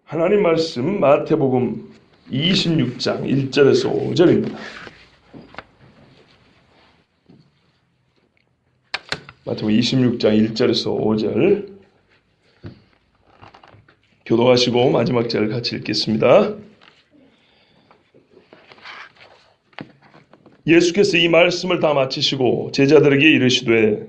하나님 말씀 마태복음 26장 1절에서 5절입니다. 마태복음 26장 1절에서 5절 교도하시고 마지막 절을 같이 읽겠습니다. 예수께서 이 말씀을 다 마치시고 제자들에게 이르시되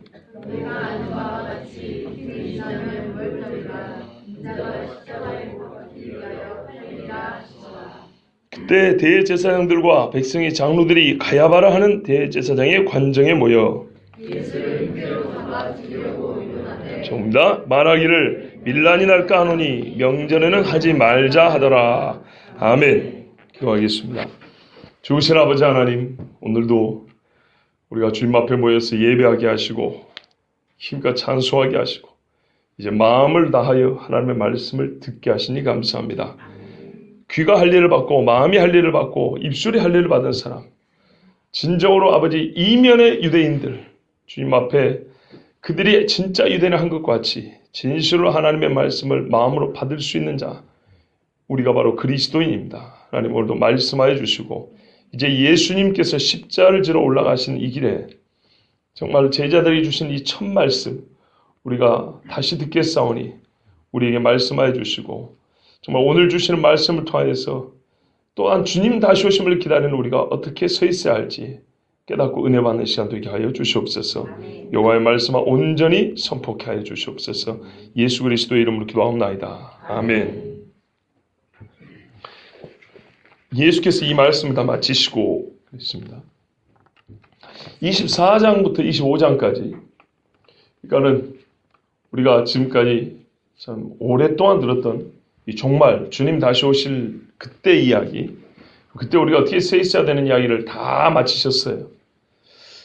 그때 대제사장들과 백성의 장로들이 가야바라 하는 대제사장의 관정에 모여 정답 말하기를 밀란이 날까 하노니 명절에는 하지 말자 하더라. 아멘. 기도하겠습니다. 좋으신 아버지 하나님, 오늘도 우리가 주님 앞에 모여서 예배하게 하시고 힘껏 찬송하게 하시고 이제 마음을 다하여 하나님의 말씀을 듣게 하시니 감사합니다. 귀가 할 일을 받고 마음이 할 일을 받고 입술이 할 일을 받은 사람, 진정으로 아버지 이면의 유대인들 주님 앞에 그들이 진짜 유대인을 한 것과 같이 진실로 하나님의 말씀을 마음으로 받을 수 있는 자, 우리가 바로 그리스도인입니다. 하나님 오늘도 말씀하여 주시고 이제 예수님께서 십자가를 지러 올라가신 이 길에 정말 제자들이 주신 이 첫 말씀 우리가 다시 듣겠사오니 우리에게 말씀하여 주시고 정말 오늘 주시는 말씀을 통하여서 또한 주님 다시 오심을 기다리는 우리가 어떻게 서 있어야 할지 깨닫고 은혜 받는 시간 되게 하여 주시옵소서. 여호와의 말씀을 온전히 선포케 하여 주시옵소서. 예수 그리스도의 이름으로 기도하옵나이다. 아멘. 예수께서 이 말씀을 다 마치시고 있습니다. 24장부터 25장까지 그러니까는 우리가 지금까지 참 오랫동안 들었던 이 종말 주님 다시 오실 그때 이야기, 그때 우리가 어떻게 서 있어야 되는 이야기를 다 마치셨어요.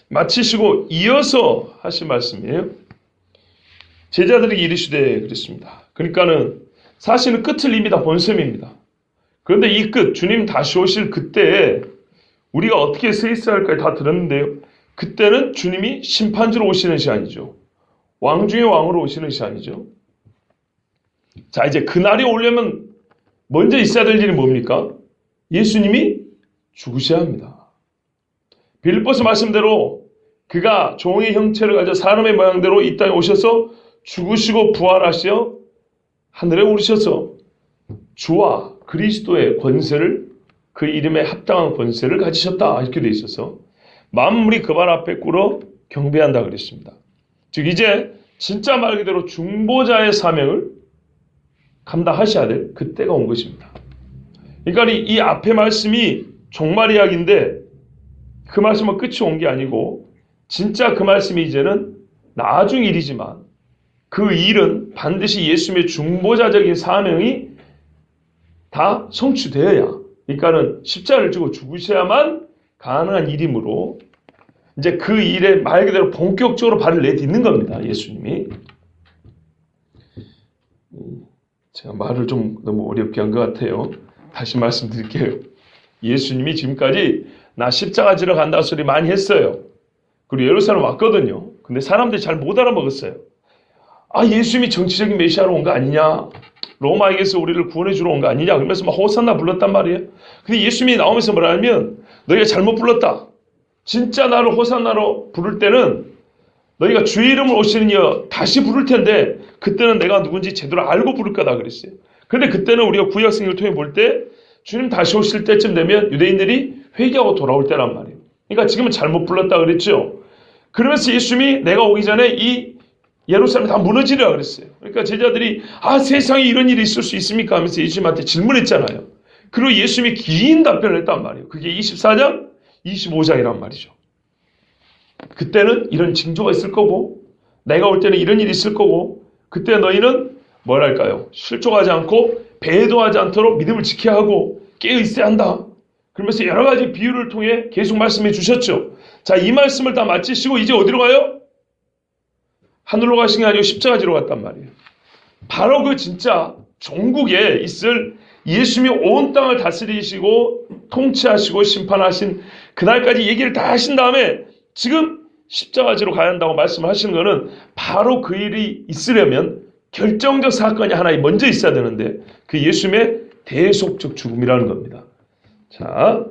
마치시고 이어서 하신 말씀이에요. 제자들에게 이르시되 그랬습니다. 그러니까는 사실은 끝을 이미 다 본 셈입니다. 그런데 이 끝, 주님 다시 오실 그때에 우리가 어떻게 서 있어야 할까 다 들었는데요. 그때는 주님이 심판주로 오시는 시간이죠. 왕 중의 왕으로 오시는 시간이죠. 자, 이제 그날이 오려면 먼저 있어야 될 일이 뭡니까? 예수님이 죽으셔야 합니다. 빌립보서 말씀대로 그가 종의 형체를 가져 사람의 모양대로 이 땅에 오셔서 죽으시고 부활하시어 하늘에 오르셔서 주와 그리스도의 권세를 그 이름에 합당한 권세를 가지셨다 이렇게 되어 있어서 만물이 그 발 앞에 꿇어 경배한다 그랬습니다. 즉 이제 진짜 말 그대로 중보자의 사명을 감당하셔야 될 그때가 온 것입니다. 그러니까 이 앞에 말씀이 종말 이야기인데 그 말씀은 끝이 온 게 아니고 진짜 그 말씀이 이제는 나중 일이지만 그 일은 반드시 예수님의 중보자적인 사명이 다 성취되어야, 그러니까는 십자가를 지고 죽으셔야만 가능한 일이므로 이제 그 일에 말 그대로 본격적으로 발을 내딛는 겁니다. 예수님이. 제가 말을 좀 너무 어렵게 한 것 같아요. 다시 말씀드릴게요. 예수님이 지금까지 나 십자가 지러 간다는 소리 많이 했어요. 그리고 예루살렘 왔거든요. 근데 사람들이 잘 못 알아먹었어요. 아, 예수님이 정치적인 메시아로 온 거 아니냐? 로마에게서 우리를 구원해 주러 온 거 아니냐? 그러면서 막 호산나 불렀단 말이에요. 근데 예수님이 나오면서 뭐라 하면 너희가 잘못 불렀다. 진짜 나를 호산나로 부를 때는 너희가 주의 이름을 오시는 이여 다시 부를 텐데 그때는 내가 누군지 제대로 알고 부를 거다 그랬어요. 근데 그때는 우리가 구약 성경을 통해 볼 때 주님 다시 오실 때쯤 되면 유대인들이 회개하고 돌아올 때란 말이에요. 그러니까 지금은 잘못 불렀다 그랬죠. 그러면서 예수님이 내가 오기 전에 이 예루살렘이 다 무너지리라 그랬어요. 그러니까 제자들이 아, 세상에 이런 일이 있을 수 있습니까? 하면서 예수님한테 질문했잖아요. 그리고 예수님이 긴 답변을 했단 말이에요. 그게 24장, 25장이란 말이죠. 그때는 이런 징조가 있을 거고 내가 올 때는 이런 일이 있을 거고 그때 너희는 뭐랄까요? 실족하지 않고 배도하지 않도록 믿음을 지켜야 하고 깨어 있어야 한다. 그러면서 여러 가지 비유를 통해 계속 말씀해 주셨죠. 자, 이 말씀을 다 마치시고 이제 어디로 가요? 하늘로 가신 게 아니고 십자가 지러 갔단 말이에요. 바로 그 진짜 종국에 있을 예수님이 온 땅을 다스리시고 통치하시고 심판하신 그날까지 얘기를 다 하신 다음에 지금 십자가 지러 가야 한다고 말씀을 하시는 거는 바로 그 일이 있으려면 결정적 사건이 하나 먼저 있어야 되는데 그 예수님의 대속적 죽음이라는 겁니다. 자,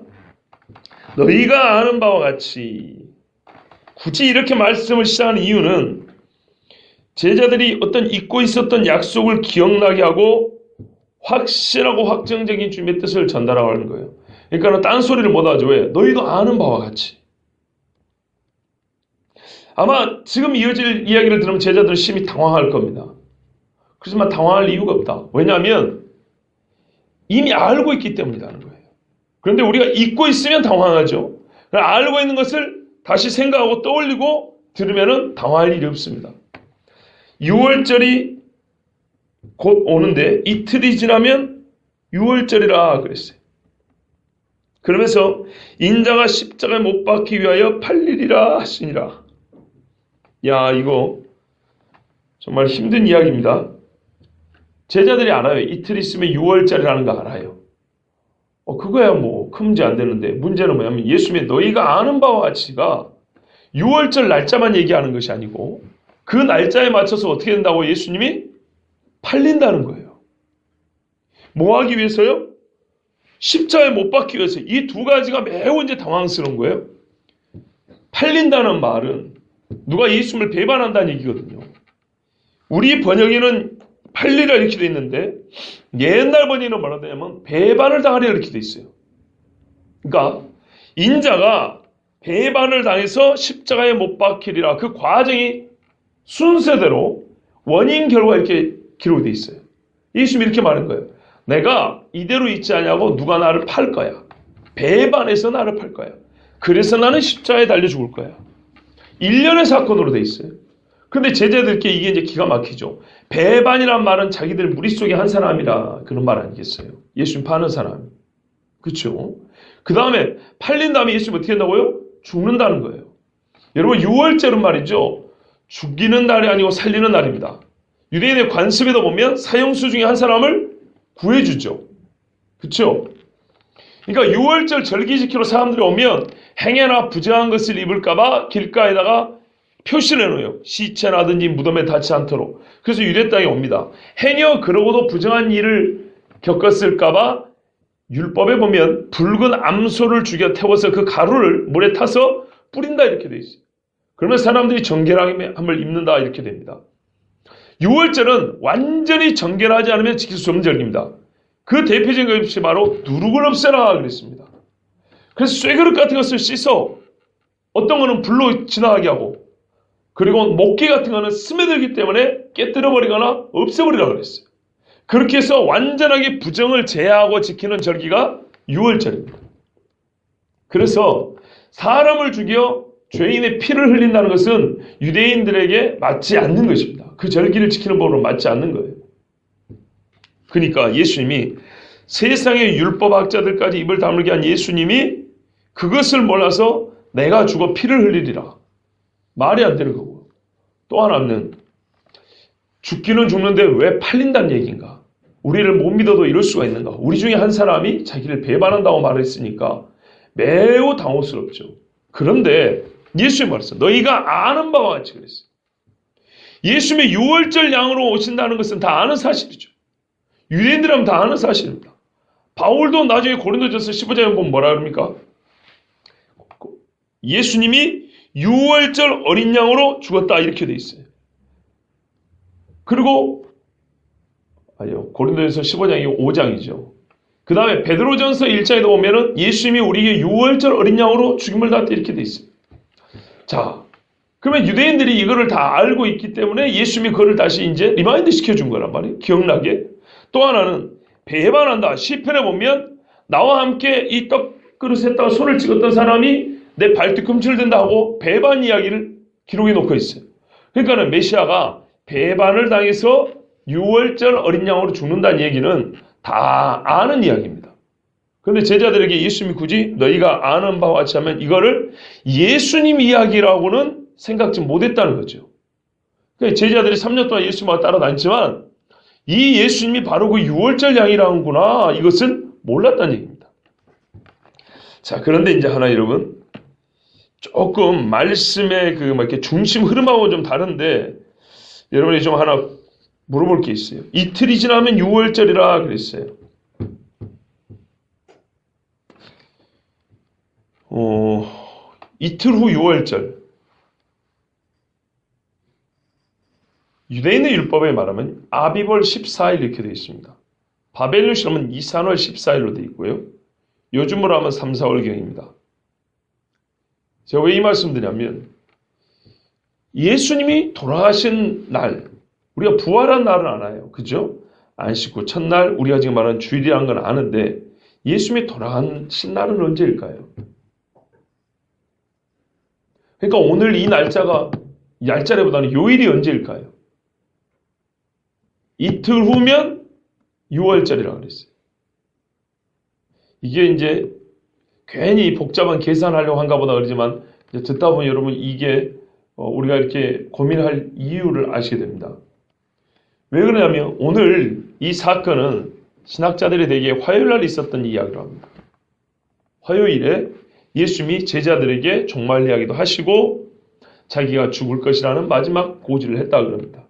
너희가 아는 바와 같이 굳이 이렇게 말씀을 시작하는 이유는 제자들이 어떤 잊고 있었던 약속을 기억나게 하고 확실하고 확정적인 주님의 뜻을 전달하고 하는 거예요. 그러니까 딴소리를 못하죠. 왜? 너희도 아는 바와 같이. 아마 지금 이어질 이야기를 들으면 제자들은 심히 당황할 겁니다. 그렇지만 당황할 이유가 없다. 왜냐하면 이미 알고 있기 때문이라는 거예요. 그런데 우리가 잊고 있으면 당황하죠. 알고 있는 것을 다시 생각하고 떠올리고 들으면 당황할 일이 없습니다. 6월절이 곧 오는데 이틀이 지나면 6월절이라 그랬어요. 그러면서 인자가 십자가에 못 박기 위하여 팔리리라 하시니라. 야, 이거 정말 힘든 이야기입니다. 제자들이 알아요. 이틀 있으면 6월절이라는 거 알아요. 그거야 뭐 큰 문제 안 되는데 문제는 뭐냐면 예수님의 너희가 아는 바와 같이가 6월절 날짜만 얘기하는 것이 아니고 그 날짜에 맞춰서 어떻게 된다고 예수님이 팔린다는 거예요. 뭐 하기 위해서요? 십자가에 못 박기 위해서. 이 두 가지가 매우 이제 당황스러운 거예요. 팔린다는 말은 누가 예수님을 배반한다는 얘기거든요. 우리 번역에는 팔리라 이렇게 돼 있는데 옛날 번역에는 뭐라 되냐면 배반을 당하리라 이렇게 돼 있어요. 그러니까 인자가 배반을 당해서 십자가에 못 박히리라. 그 과정이 순서대로 원인 결과 이렇게 기록이 돼 있어요. 예수님이 이렇게 말한 거예요. 내가 이대로 있지 않냐고 누가 나를 팔 거야. 배반해서 나를 팔 거야. 그래서 나는 십자가에 달려 죽을 거야. 일련의 사건으로 돼 있어요. 그런데 제자들께 이게 이제 기가 막히죠. 배반이란 말은 자기들 무릿속에 한 사람이라 그런 말 아니겠어요. 예수님 파는 사람. 그렇죠? 그 다음에 팔린 다음에 예수님 어떻게 한다고요? 죽는다는 거예요. 여러분 6월절은 말이죠. 죽이는 날이 아니고 살리는 날입니다. 유대인의 관습에도 보면 사형수 중에 한 사람을 구해주죠. 그렇죠? 그러니까 6월절 절기 지키러 사람들이 오면 행해나 부정한 것을 입을까봐 길가에다가 표시를 해놓아요. 시체나든지 무덤에 닿지 않도록. 그래서 유대 땅에 옵니다. 행여 그러고도 부정한 일을 겪었을까봐 율법에 보면 붉은 암소를 죽여 태워서 그 가루를 물에 타서 뿌린다 이렇게 돼 있어요. 그러면 사람들이 정결함을 입는다 이렇게 됩니다. 6월절은 완전히 정결하지 않으면 지킬 수 없는 절기입니다. 그 대표적인 것이 바로 누룩을 없애라 그랬습니다. 그래서 쇠그릇 같은 것을 씻어 어떤 거는 불로 지나가게 하고 그리고 목기 같은 거는 스며들기 때문에 깨뜨려 버리거나 없애버리라 그랬어요. 그렇게 해서 완전하게 부정을 제하고 지키는 절기가 6월절입니다. 그래서 사람을 죽여 죄인의 피를 흘린다는 것은 유대인들에게 맞지 않는 것입니다. 그 절기를 지키는 법으로 맞지 않는 거예요. 그러니까 예수님이 세상의 율법학자들까지 입을 다물게 한 예수님이 그것을 몰라서 내가 죽어 피를 흘리리라. 말이 안 되는 거고. 또 하나는 죽기는 죽는데 왜 팔린다는 얘기인가? 우리를 못 믿어도 이럴 수가 있는가? 우리 중에 한 사람이 자기를 배반한다고 말했으니까 매우 당혹스럽죠. 그런데 예수님이 말했어요. 너희가 아는 바와 같이 그랬어요. 예수님의 6월절 양으로 오신다는 것은 다 아는 사실이죠. 유대인들은 다 아는 사실입니다. 바울도 나중에 고린도전서 15장에 보면 뭐라 그럽니까? 예수님이 6월절 어린 양으로 죽었다 이렇게 돼 있어요. 그리고 고린도전서 15장이 5장이죠. 그 다음에 베드로전서 1장에도 보면은 예수님이 우리에게 6월절 어린 양으로 죽임을 당했다 이렇게 돼 있어요. 자, 그러면 유대인들이 이거를 다 알고 있기 때문에 예수님이 그거를 다시 이제 리마인드 시켜준 거란 말이에요. 기억나게. 또 하나는 배반한다. 시편에 보면 나와 함께 이 떡그릇에다가 손을 찍었던 사람이 내 발뒤꿈치를 댄다 하고 배반 이야기를 기록해 놓고 있어요. 그러니까는 메시아가 배반을 당해서 6월절 어린 양으로 죽는다는 얘기는 다 아는 이야기입니다. 그런데 제자들에게 예수님이 굳이 너희가 아는 바와 같이 하면 이거를 예수님 이야기라고는 생각지 못했다는 거죠. 그러니까 제자들이 3년 동안 예수님과 따라다녔지만 이 예수님이 바로 그 6월절 양이라는구나 이것을 몰랐다는 얘기입니다. 자, 그런데 이제 하나 여러분 조금 말씀의 그 이렇게 중심 흐름하고 좀 다른데 여러분이 좀 하나 물어볼 게 있어요. 이틀이 지나면 6월절이라 그랬어요. 이틀 후 6월절. 유대인의 율법에 말하면 아비벌 14일 이렇게 되어 있습니다. 바벨론식으로 하면 이산월 14일로 되어 있고요. 요즘으로 하면 3, 4월경입니다. 제가 왜 이 말씀 드냐면 예수님이 돌아가신 날, 우리가 부활한 날은 알아요. 그죠? 안식 후 첫날, 우리가 지금 말하는 주일이라는 건 아는데 예수님이 돌아가신 날은 언제일까요? 그러니까 오늘 이 날짜보다는 요일이 언제일까요? 이틀 후면 6월절이라고 그랬어요. 이게 이제 괜히 복잡한 계산하려고 한가 보다 그러지만 이제 듣다 보면 여러분 이게 우리가 이렇게 고민할 이유를 아시게 됩니다. 왜 그러냐면 오늘 이 사건은 신학자들이 대개 화요일날 있었던 이야기로 합니다. 화요일에 예수님이 제자들에게 종말 이야기도 하시고 자기가 죽을 것이라는 마지막 고지를 했다 그럽니다.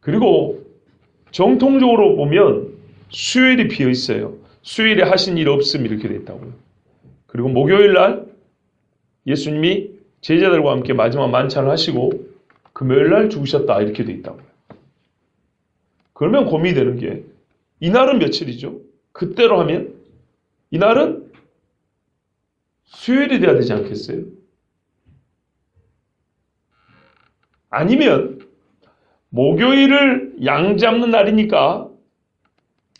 그리고 정통적으로 보면 수요일이 비어 있어요. 수요일에 하신 일 없음 이렇게 돼 있다고요. 그리고 목요일날 예수님이 제자들과 함께 마지막 만찬을 하시고 금요일날 죽으셨다 이렇게 돼 있다고요. 그러면 고민이 되는 게 이날은 며칠이죠? 그때로 하면 이날은 수요일이 돼야 되지 않겠어요? 아니면 목요일을 양 잡는 날이니까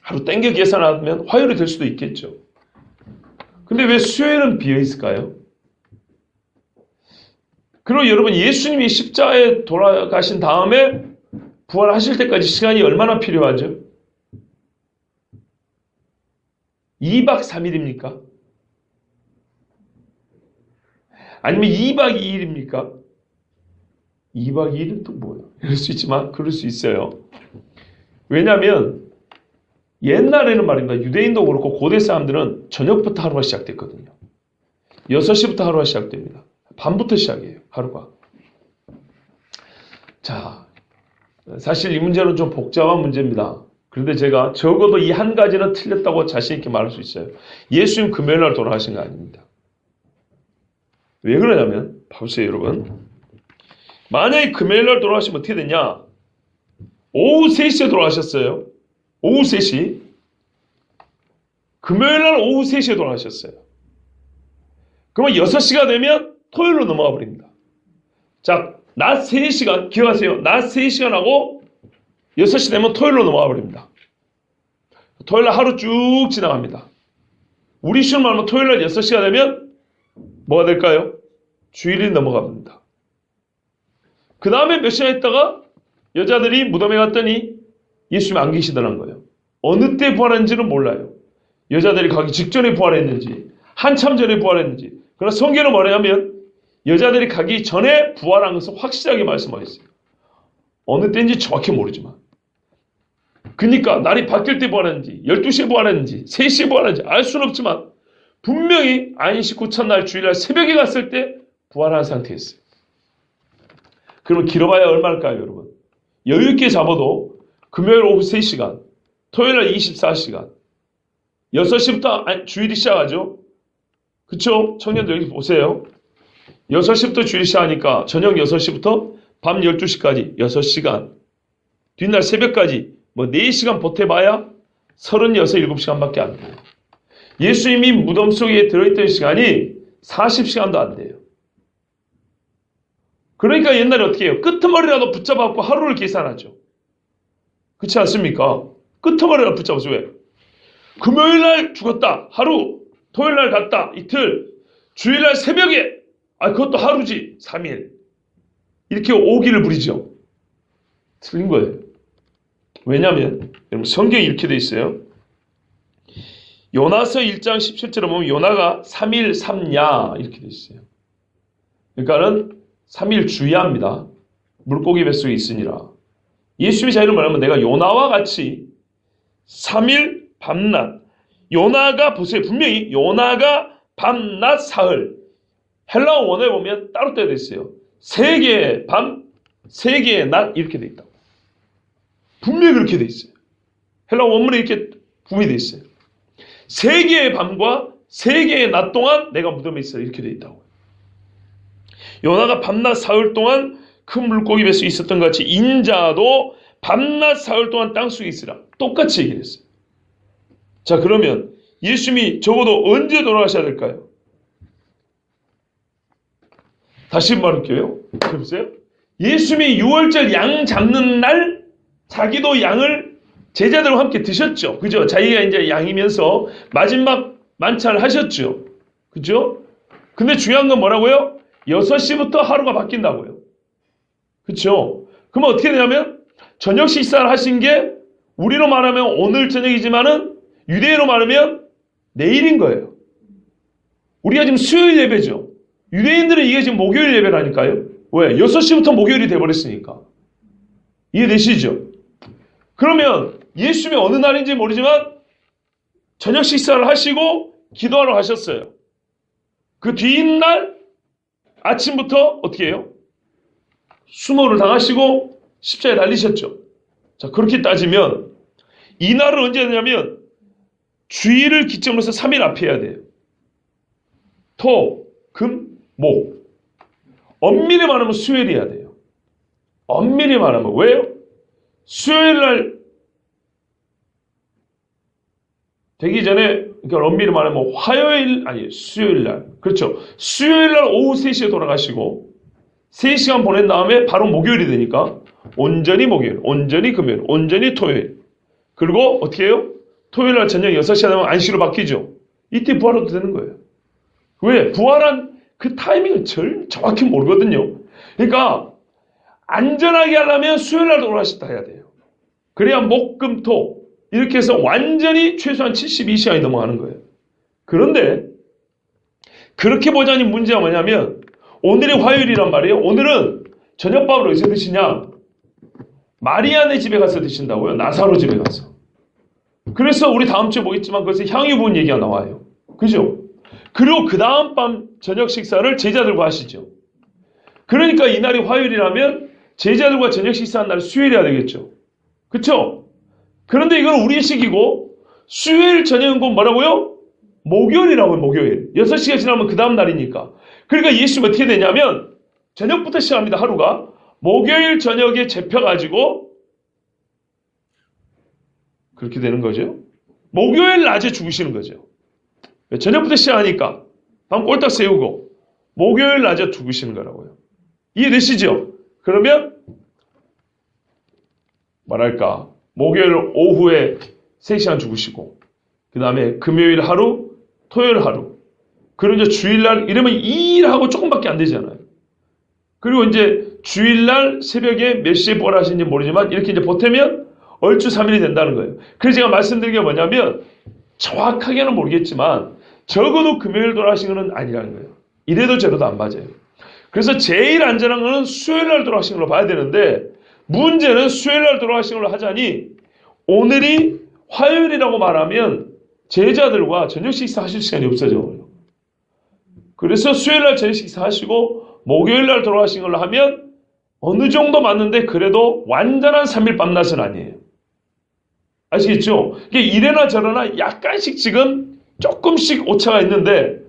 하루 땡겨 계산하면 화요일이 될 수도 있겠죠. 근데 왜 수요일은 비어 있을까요? 그리고 여러분 예수님이 십자가에 돌아가신 다음에 부활하실 때까지 시간이 얼마나 필요하죠? 2박 3일입니까? 아니면 2박 2일입니까? 2박 2일은 또 뭐야? 이럴 수 있지만 그럴 수 있어요. 왜냐하면 옛날에는 말입니다. 유대인도 그렇고 고대 사람들은 저녁부터 하루가 시작됐거든요. 6시부터 하루가 시작됩니다. 밤부터 시작이에요. 하루가. 자, 사실 이 문제는 좀 복잡한 문제입니다. 그런데 제가 적어도 이 한 가지는 틀렸다고 자신 있게 말할 수 있어요. 예수님 금요일 날 돌아가신 거 아닙니다. 왜 그러냐면 봐보세요 여러분. 만약에 금요일 날 돌아가시면 어떻게 되냐? 오후 3시에 돌아가셨어요. 오후 3시. 금요일 날 오후 3시에 돌아가셨어요. 그러면 6시가 되면 토요일로 넘어가 버립니다. 자, 낮 3시간, 기억하세요. 낮 3시간하고 6시 되면 토요일로 넘어가 버립니다. 토요일 날 하루 쭉 지나갑니다. 우리 시험 말하면 토요일 날 6시가 되면 뭐가 될까요? 주일이 넘어가 버립니다. 그 다음에 몇 시간 있다가 여자들이 무덤에 갔더니 예수님이 안 계시더라는 거예요. 어느 때 부활했는지는 몰라요. 여자들이 가기 직전에 부활했는지 한참 전에 부활했는지. 그러나 성경은 뭐냐면 여자들이 가기 전에 부활한 것을 확실하게 말씀하셨어요. 어느 때인지 정확히 모르지만. 그러니까 날이 바뀔 때 부활했는지 12시에 부활했는지 3시에 부활했는지 알 수는 없지만 분명히 안식 후 첫날 주일날 새벽에 갔을 때 부활한 상태였어요. 그러면 길어봐야 얼마일까요 여러분? 여유있게 잡아도 금요일 오후 3시간, 토요일날 24시간, 6시부터 주일이 시작하죠? 그쵸? 청년들 여기 보세요. 6시부터 주일이 시작하니까 저녁 6시부터 밤 12시까지 6시간, 뒷날 새벽까지 뭐 4시간 보태봐야 36, 7시간밖에 안 돼요. 예수님이 무덤 속에 들어있던 시간이 40시간도 안 돼요. 그러니까 옛날에 어떻게 해요? 끄트머리라도 붙잡아갖고 하루를 계산하죠. 그렇지 않습니까? 끄트머리라도 붙잡아서 왜? 금요일날 죽었다. 하루. 토요일날 갔다. 이틀. 주일날 새벽에. 그것도 하루지. 3일. 이렇게 오기를 부리죠. 틀린 거예요. 왜냐하면 여러분 성경이 이렇게 돼 있어요. 요나서 1장 17절에 보면 요나가 3일 3야 이렇게 돼 있어요. 그러니까는 3일 주야입니다. 물고기 뱃속에 있으니라. 예수님이 자기를 말하면 내가 요나와 같이 3일 밤낮. 요나가 보세요. 분명히 요나가 밤낮 사흘. 헬라어 원어에 보면 따로 되어 있어요. 3개의 밤, 3개의 낮 이렇게 되어 있다. 분명히 그렇게 돼 있어요. 헬라 원문에 이렇게 분명히 돼 있어요. 3개의 밤과 3개의 낮 동안 내가 무덤에 있어요. 이렇게 돼 있다고. 요나가 밤낮 사흘 동안 큰 물고기 뱃속에 있었던 것 같이 인자도 밤낮 사흘 동안 땅속에 있으라. 똑같이 얘기를 했어요. 자, 그러면 예수님이 적어도 언제 돌아가셔야 될까요? 다시 말할게요. 보세요. 예수님이 6월절 양 잡는 날 자기도 양을 제자들과 함께 드셨죠. 그죠? 자기가 이제 양이면서 마지막 만찬을 하셨죠. 그죠? 근데 중요한 건 뭐라고요? 6시부터 하루가 바뀐다고요. 그쵸? 그러면 어떻게 되냐면 저녁 식사를 하신 게 우리로 말하면 오늘 저녁이지만은 유대인으로 말하면 내일인 거예요. 우리가 지금 수요일 예배죠. 유대인들은 이게 지금 목요일 예배라니까요. 왜? 6시부터 목요일이 돼버렸으니까. 이해되시죠? 그러면 예수님이 어느 날인지 모르지만 저녁 식사를 하시고 기도하러 가셨어요. 그 뒤날 아침부터 어떻게 해요? 수모를 당하시고 십자가에 달리셨죠. 자, 그렇게 따지면 이날은 언제 되냐면 주일을 기점으로 해서 3일 앞에 해야 돼요. 토, 금, 목. 엄밀히 말하면 수요일이 해야 돼요. 엄밀히 말하면. 왜요? 수요일날 되기 전에, 그러니까 엄밀히 말하면 화요일, 아니 수요일날. 그렇죠. 수요일날 오후 3시에 돌아가시고 3시간 보낸 다음에 바로 목요일이 되니까 온전히 목요일, 온전히 금요일, 온전히 토요일. 그리고 어떻게 해요? 토요일날 저녁 6시에 되면 안식으로 바뀌죠. 이때 부활해도 되는 거예요. 왜? 부활한 그 타이밍을 정확히 모르거든요. 그러니까 안전하게 하려면 수요일날 돌아가셨다 해야 돼요. 그래야 목, 금, 토 이렇게 해서 완전히 최소한 72시간이 넘어가는 거예요. 그런데 그렇게 보자니 문제가 뭐냐면 오늘이 화요일이란 말이에요. 오늘은 저녁밥을 어디서 드시냐? 마리아네 집에 가서 드신다고요. 나사로 집에 가서. 그래서 우리 다음 주에 보겠지만 그것에 향유 부은 얘기가 나와요. 그죠? 그리고 그 다음 밤 저녁 식사를 제자들과 하시죠. 그러니까 이날이 화요일이라면 제자들과 저녁 식사한 날은 수요일이어야 되겠죠. 그쵸? 그런데 이건 우리식이고 수요일 저녁은 곧 뭐라고요? 목요일이라고요. 목요일. 6시가 지나면 그 다음 날이니까. 그러니까 예수님 어떻게 되냐면 저녁부터 시작합니다. 하루가. 목요일 저녁에 잡혀가지고 그렇게 되는 거죠. 목요일 낮에 죽으시는 거죠. 저녁부터 시작하니까 밤 꼴딱 세우고 목요일 낮에 죽으시는 거라고요. 이해되시죠? 그러면 뭐랄까 목요일 오후에 3시간 죽으시고 그 다음에 금요일 하루, 토요일 하루 그리고 이제 주일날 이러면 2일 하고 조금밖에 안 되잖아요. 그리고 이제 주일날 새벽에 몇 시에 부활하시는지 모르지만 이렇게 이제 보태면 얼추 3일이 된다는 거예요. 그래서 제가 말씀드린 게 뭐냐면 정확하게는 모르겠지만 적어도 금요일 돌아가신 건 아니라는 거예요. 이래도 저래도 안 맞아요. 그래서 제일 안전한 거는 수요일날 돌아가신 걸로 봐야 되는데 문제는 수요일날 돌아가신 걸로 하자니 오늘이 화요일이라고 말하면 제자들과 저녁 식사 하실 시간이 없어져요. 그래서 수요일날 저녁 식사 하시고 목요일날 돌아가신 걸로 하면 어느 정도 맞는데 그래도 완전한 3일 밤낮은 아니에요. 아시겠죠? 이게 이래나 저래나 약간씩 지금 조금씩 오차가 있는데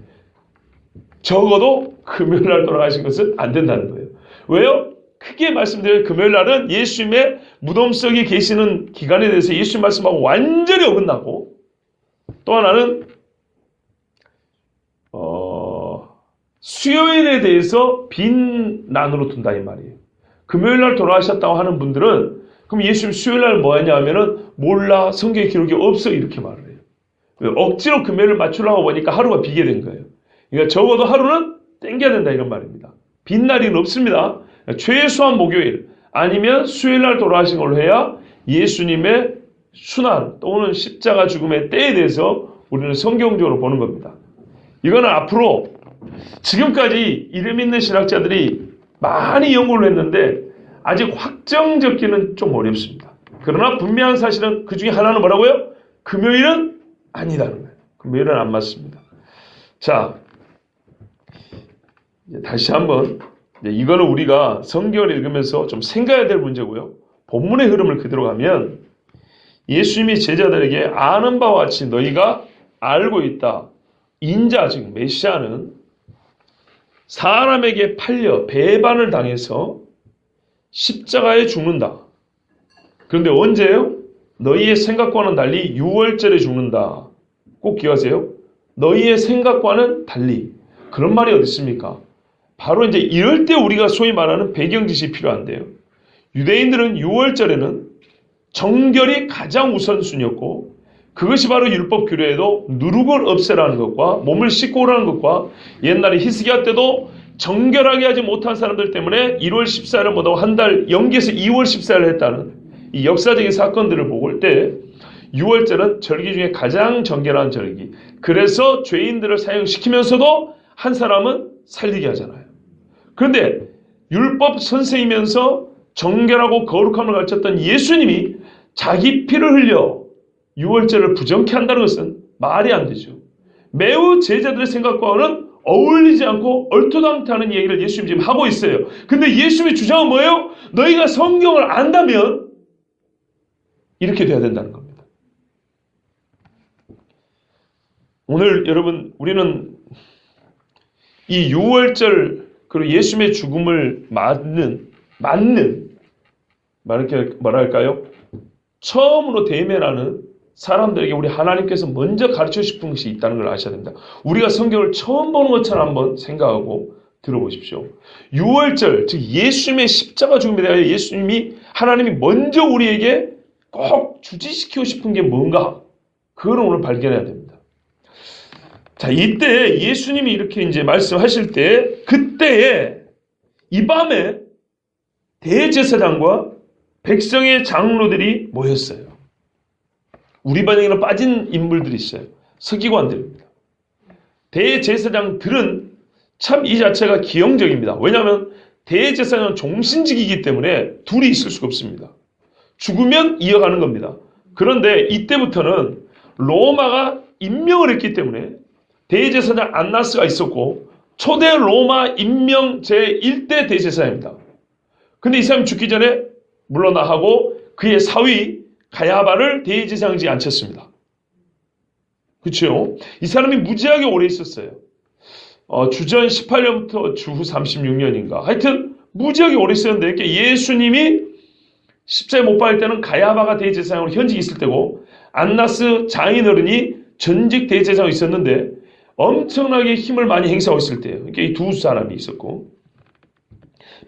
적어도 금요일날 돌아가신 것은 안 된다는 거예요. 왜요? 크게 말씀드려요. 금요일날은 예수님의 무덤 속에 계시는 기간에 대해서 예수님 말씀하고 완전히 어긋나고 또 하나는 수요일에 대해서 빈 난으로 둔다 이 말이에요. 금요일날 돌아가셨다고 하는 분들은 그럼 예수님 수요일날 뭐 하냐 하면은 몰라 성경에 기록이 없어 이렇게 말을 해요. 억지로 금요일을 맞추려고 보니까 하루가 비게 된 거예요. 그러니까 적어도 하루는 땡겨야 된다 이런 말입니다. 빈 날이 없습니다. 최소한 목요일 아니면 수요일날 돌아가신 걸로 해야 예수님의 순환 또는 십자가 죽음의 때에 대해서 우리는 성경적으로 보는 겁니다. 이거는 앞으로 지금까지 이름 있는 신학자들이 많이 연구를 했는데 아직 확정짓기는 좀 어렵습니다. 그러나 분명한 사실은 그 중에 하나는 뭐라고요? 금요일은 아니다는 거예요. 금요일은 안 맞습니다. 자, 이제 다시 한번 이거는 우리가 성경을 읽으면서 좀 생각해야 될 문제고요. 본문의 흐름을 그대로 가면 예수님이 제자들에게 아는 바와 같이 너희가 알고 있다. 인자 즉 메시아는 사람에게 팔려 배반을 당해서 십자가에 죽는다. 그런데 언제요? 너희의 생각과는 달리 유월절에 죽는다. 꼭 기억하세요. 너희의 생각과는 달리. 그런 말이 어디 있습니까? 바로 이제 이럴 때 우리가 소위 말하는 배경 지식이 필요한데요. 유대인들은 유월절에는 정결이 가장 우선순위였고 그것이 바로 율법 규례에도 누룩을 없애라는 것과 몸을 씻고 오라는 것과 옛날에 히스기야 때도 정결하게 하지 못한 사람들 때문에 1월 14일을 못하고 한 달 연기해서 2월 14일을 했다는 이 역사적인 사건들을 볼 때 6월절은 절기 중에 가장 정결한 절기. 그래서 죄인들을 사형시키면서도 한 사람은 살리게 하잖아요. 그런데 율법 선생이면서 정결하고 거룩함을 가르쳤던 예수님이 자기 피를 흘려 6월절을 부정케 한다는 것은 말이 안 되죠. 매우 제자들의 생각과는 어울리지 않고 얼토당토하는 얘기를 예수님 지금 하고 있어요. 근데 예수님의 주장은 뭐예요? 너희가 성경을 안다면 이렇게 돼야 된다는 겁니다. 오늘 여러분 우리는 이 6월절 그리고 예수님의 죽음을 맞는 뭐랄까요? 처음으로 대면하는 사람들에게 우리 하나님께서 먼저 가르치고 싶은 것이 있다는 걸 아셔야 됩니다. 우리가 성경을 처음 보는 것처럼 한번 생각하고 들어보십시오. 6월절, 즉 예수님의 십자가 죽음에 대하여 예수님이 하나님이 먼저 우리에게 꼭 주지시키고 싶은 게 뭔가 그걸 오늘 발견해야 됩니다. 자, 이때 예수님이 이렇게 이제 말씀하실 때 그때에 이 밤에 대제사장과 백성의 장로들이 모였어요. 우리 반영에는 빠진 인물들이 있어요. 서기관들입니다. 대제사장들은 참 이 자체가 기형적입니다. 왜냐하면 대제사장은 종신직이기 때문에 둘이 있을 수가 없습니다. 죽으면 이어가는 겁니다. 그런데 이때부터는 로마가 임명을 했기 때문에 대제사장 안나스가 있었고 초대 로마 임명 제1대 대제사장입니다. 근데 이 사람이 죽기 전에 물러나하고 그의 사위 가야바를 대제사장직에 앉혔습니다. 그렇죠? 이 사람이 무지하게 오래 있었어요. 주전 18년부터 주후 36년인가. 하여튼 무지하게 오래 있었는데 예수님이 십자가에 못 박을 때는 가야바가 대제사장으로 현직에 있을 때고 안나스 장인어른이 전직 대제사장으로 있었는데 엄청나게 힘을 많이 행사하고 있을 때예요. 그러니까 이 두 사람이 있었고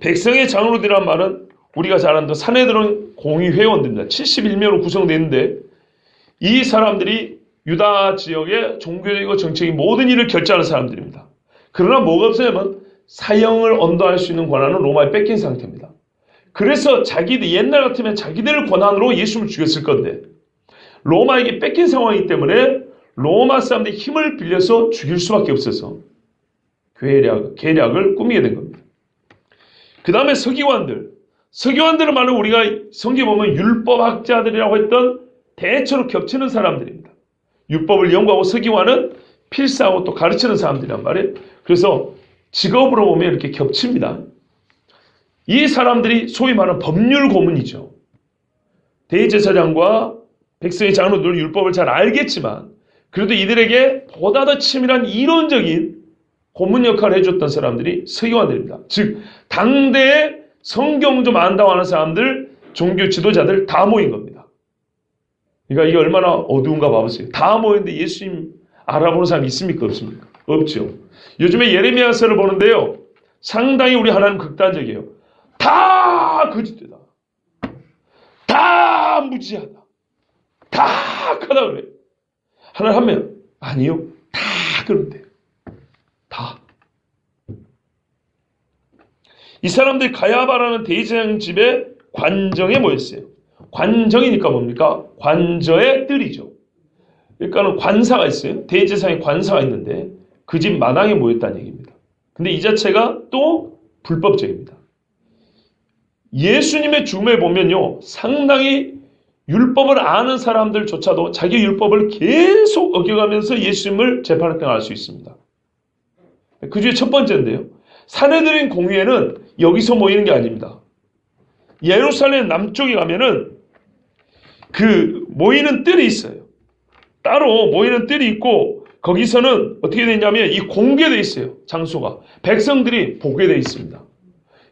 백성의 장로들이란 말은 우리가 잘 아는 산헤드린 공의회원들입니다. 71명으로 구성되어 있는데 이 사람들이 유다 지역의 종교적이고 정치적인 모든 일을 결정하는 사람들입니다. 그러나 뭐가 없으냐면 사형을 언도할 수 있는 권한은 로마에 뺏긴 상태입니다. 그래서 옛날 같으면 자기들 권한으로 예수님을 죽였을 건데 로마에게 뺏긴 상황이기 때문에 로마 사람들이 힘을 빌려서 죽일 수밖에 없어서 계략을 꾸미게 된 겁니다. 그 다음에 서기관들은 말은 우리가 성경에 보면 율법학자들이라고 했던 대체로 겹치는 사람들입니다. 율법을 연구하고 서기관은 필사하고 또 가르치는 사람들이란 말이에요. 그래서 직업으로 보면 이렇게 겹칩니다. 이 사람들이 소위 말하는 법률 고문이죠. 대제사장과 백성의 장로들 율법을 잘 알겠지만 그래도 이들에게 보다 더 치밀한 이론적인 고문 역할을 해줬던 사람들이 서기관들입니다. 즉 당대에 성경 좀 안다고 하는 사람들, 종교 지도자들 다 모인 겁니다. 그러니까 이게 얼마나 어두운가 봐보세요. 다 모였는데 예수님 알아보는 사람이 있습니까? 없습니까? 없죠. 요즘에 예레미야서를 보는데요. 상당히 우리 하나님 극단적이에요. 다 거짓되다. 다 무지하다. 다 악하다 그래요. 하나님 하면 아니요. 다 그런데요. 다. 이 사람들이 가야바라는 대제사장 집에 관정에 모였어요. 관정이니까 뭡니까? 관저의 뜰이죠. 그러니까는 관사가 있어요. 대제사장의 관사가 있는데 그 집 마당에 모였다는 얘기입니다. 근데 이 자체가 또 불법적입니다. 예수님의 죽음에 보면요. 상당히 율법을 아는 사람들조차도 자기 율법을 계속 어겨가면서 예수님을 재판할 알 수 있습니다. 그 중에 첫 번째인데요. 산헤드린 공의회는 여기서 모이는 게 아닙니다. 예루살렘 남쪽에 가면은 그 모이는 뜰이 있어요. 따로 모이는 뜰이 있고 거기서는 어떻게 되냐면 이 공개되어 있어요. 장소가. 백성들이 보게 되어 있습니다.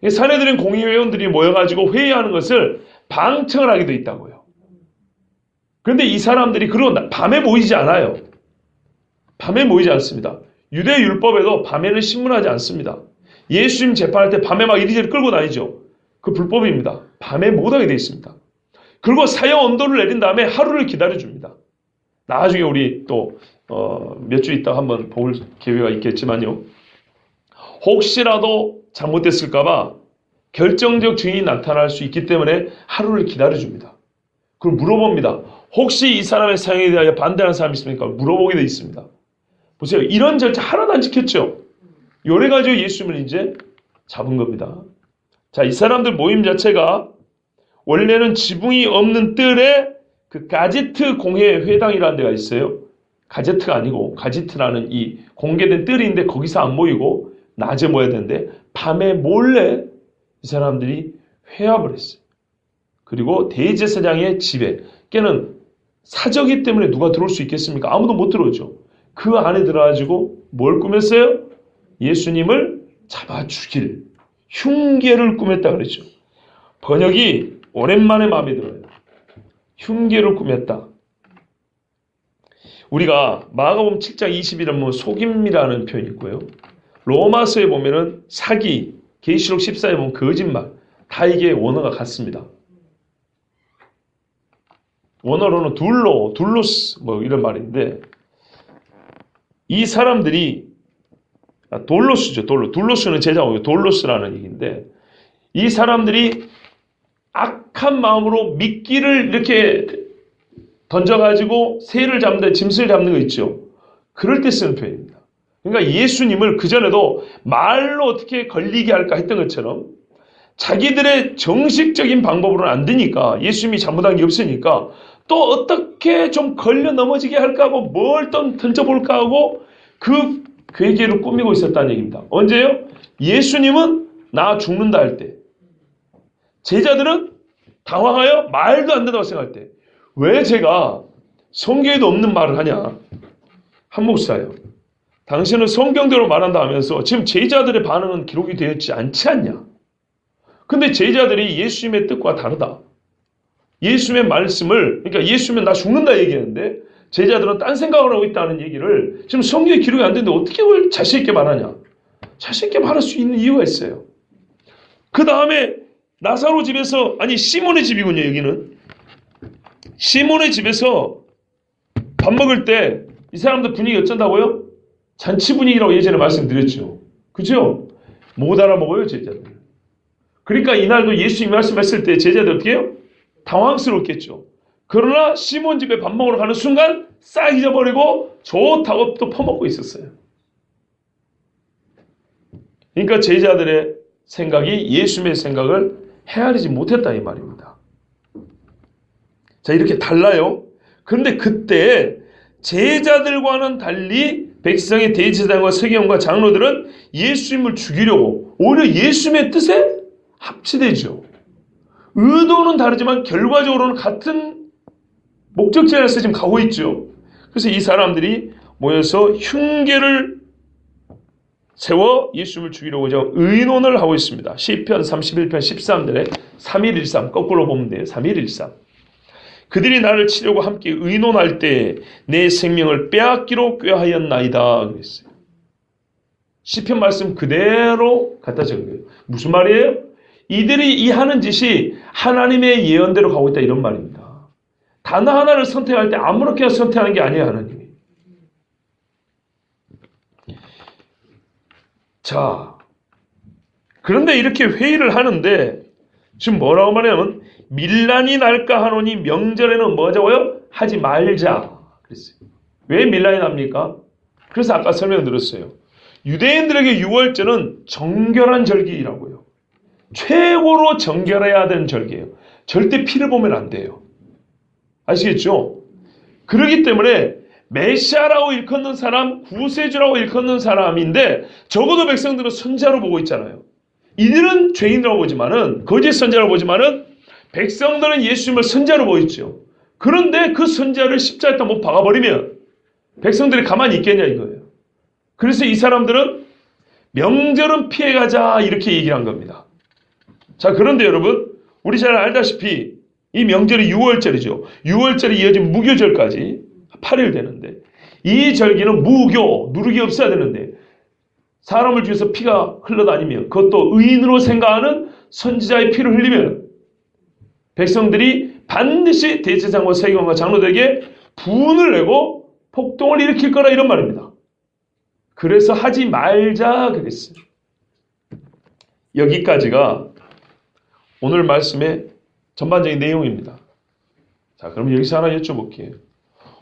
사내들인 공의회원들이 모여가지고 회의하는 것을 방청을 하게 되어 있다고요. 그런데 이 사람들이 그리고 밤에 모이지 않아요. 밤에 모이지 않습니다. 유대 율법에도 밤에는 신문하지 않습니다. 예수님 재판할 때 밤에 막 이리저리 끌고 다니죠. 그 불법입니다. 밤에 못하게 되어 있습니다. 그리고 사형 언도를 내린 다음에 하루를 기다려줍니다. 나중에 우리 또 몇 주 있다가 한번 볼 기회가 있겠지만요. 혹시라도 잘못됐을까봐 결정적 증인이 나타날 수 있기 때문에 하루를 기다려줍니다. 그럼 물어봅니다. 혹시 이 사람의 사형에 대하여 반대하는 사람이 있습니까? 물어보게 돼 있습니다. 보세요. 이런 절차 하나도 안 지켰죠. 요래가지고 예수님을 이제 잡은 겁니다. 자, 이 사람들 모임 자체가 원래는 지붕이 없는 뜰에 그 가지트 공회 회당이라는 데가 있어요. 가제트가 아니고 가지트라는 이 공개된 뜰인데 거기서 안 모이고 낮에 모여야 되는데 밤에 몰래 이 사람들이 회합을 했어요. 그리고 대제사장의 집에 걔는 사저기 때문에 누가 들어올 수 있겠습니까? 아무도 못 들어오죠. 그 안에 들어가지고 뭘 꾸몄어요? 예수님을 잡아 죽일 흉계를 꾸몄다 그랬죠. 번역이 오랜만에 마음에 들어요. 흉계를 꾸몄다. 우리가 마가복음 7장 20일에 보면 속임이라는 표현이 있고요. 로마서에 보면은 사기, 계시록 14에 보면 거짓말, 다 이게 원어가 같습니다. 원어로는 둘로스 뭐 이런 말인데 이 사람들이 돌로스죠. 둘로스는 제자고요. 돌로스라는 얘기인데 이 사람들이 악한 마음으로 미끼를 이렇게 던져가지고 새를 잡는데 짐승을 잡는 거 있죠. 그럴 때 쓰는 표현입니다. 그러니까 예수님을 그전에도 말로 어떻게 걸리게 할까 했던 것처럼 자기들의 정식적인 방법으로는 안 되니까 예수님이 잘못한 게 없으니까 또 어떻게 좀 걸려 넘어지게 할까 하고 뭘 또 던져볼까 하고 그 괴계를 꾸미고 있었다는 얘기입니다. 언제요? 예수님은 나 죽는다 할 때. 제자들은 당황하여 말도 안 된다고 생각할 때. 왜 제가 성경에도 없는 말을 하냐? 한 목사예요. 당신은 성경대로 말한다 하면서 지금 제자들의 반응은 기록이 되었지 않지 않냐? 근데 제자들이 예수님의 뜻과 다르다. 예수님의 말씀을, 그러니까 예수님은 나 죽는다 얘기하는데 제자들은 딴 생각을 하고 있다는 얘기를 지금 성경에 기록이 안 되는데 어떻게 그걸 자신있게 말하냐? 자신있게 말할 수 있는 이유가 있어요. 그 다음에 나사로 집에서, 아니 시몬의 집이군요 여기는. 시몬의 집에서 밥 먹을 때 이 사람들 분위기 어쩐다고요? 잔치 분위기라고 예전에 말씀드렸죠. 그죠? 못 알아먹어요 제자들. 그러니까 이날도 예수님이 말씀했을 때 제자들 어떻게 해요? 당황스럽겠죠. 그러나 시몬 집에 밥 먹으러 가는 순간 싹 잊어버리고 좋다고 또 퍼먹고 있었어요. 그러니까 제자들의 생각이 예수님의 생각을 헤아리지 못했다 이 말입니다. 자, 이렇게 달라요. 그런데 그때 제자들과는 달리 백성의 대제사장과 서기관과 장로들은 예수님을 죽이려고 오히려 예수님의 뜻에 합치되죠. 의도는 다르지만 결과적으로는 같은 목적지에서 지금 가고 있죠. 그래서 이 사람들이 모여서 흉계를 세워 예수님을 죽이려고 의논을 하고 있습니다. 시편 31편 13절에 3113 거꾸로 보면 돼요. 3113 그들이 나를 치려고 함께 의논할 때 내 생명을 빼앗기로 꾀하였나이다 그랬어요. 시편 말씀 그대로 갖다 적은 거예요. 무슨 말이에요? 이들이 이 하는 짓이 하나님의 예언대로 가고 있다 이런 말입니다. 단어 하나를 선택할 때 아무렇게나 선택하는 게 아니에요 하나님이. 자, 그런데 이렇게 회의를 하는데 지금 뭐라고 말하냐면 밀란이 날까 하노니 명절에는 뭐자고요? 하지 말자 그랬어요. 왜 밀란이 납니까? 그래서 아까 설명드렸어요. 유대인들에게 유월절은 정결한 절기라고요. 최고로 정결해야 되는 절기예요. 절대 피를 보면 안 돼요. 아시겠죠? 그렇기 때문에 메시아라고 일컫는 사람, 구세주라고 일컫는 사람인데 적어도 백성들은 선자로 보고 있잖아요. 이들은 죄인이라고 보지만은, 거짓 선자라고 보지만은, 백성들은 예수님을 선자로 보였죠. 그런데 그 선자를 십자가에다 못 박아버리면 백성들이 가만히 있겠냐 이거예요. 그래서 이 사람들은 명절은 피해가자 이렇게 얘기를 한 겁니다. 자, 그런데 여러분, 우리 잘 알다시피 이 명절이 6월절이죠. 6월절이 이어진 무교절까지 8일 되는데, 이 절기는 무교, 누룩이 없어야 되는데 사람을 죽여서 피가 흘러다니면, 그것도 의인으로 생각하는 선지자의 피를 흘리면 백성들이 반드시 대제사장과 서기관과 장로들에게 분을 내고 폭동을 일으킬 거라, 이런 말입니다. 그래서 하지 말자 그랬어요. 여기까지가 오늘 말씀의 전반적인 내용입니다. 자, 그럼 여기서 하나 여쭤볼게요.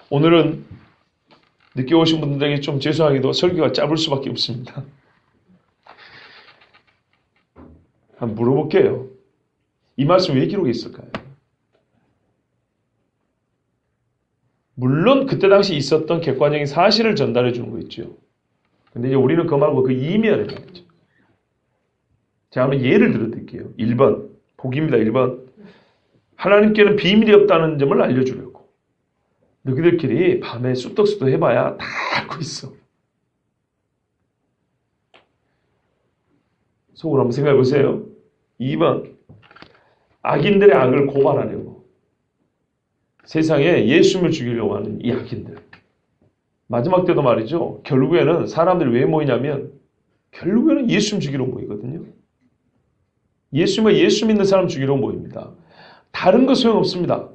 오늘은 늦게 오신 분들에게 좀 죄송하게도 설교가 짧을 수밖에 없습니다. 한번 물어볼게요. 이 말씀 왜 기록에 있을까요? 물론 그때 당시 있었던 객관적인 사실을 전달해 주는 거 있죠. 근데 이제 우리는 그 말고 그 이면을 말이죠. 제가 한번 예를 들어 드릴게요. 1번, 복입니다. 1번. 하나님께는 비밀이 없다는 점을 알려주려고. 너희들끼리 밤에 쑥덕쑥덕 해봐야 다 알고 있어. 속으로 한번 생각해 보세요. 2번, 악인들의 악을 고발하려고. 세상에 예수님을 죽이려고 하는 이 악인들. 마지막 때도 말이죠. 결국에는 사람들이 왜 모이냐면 결국에는 예수님 죽이러 모이거든요. 예수님과 예수 믿는 사람 죽이러 모입니다. 다른 거 소용없습니다.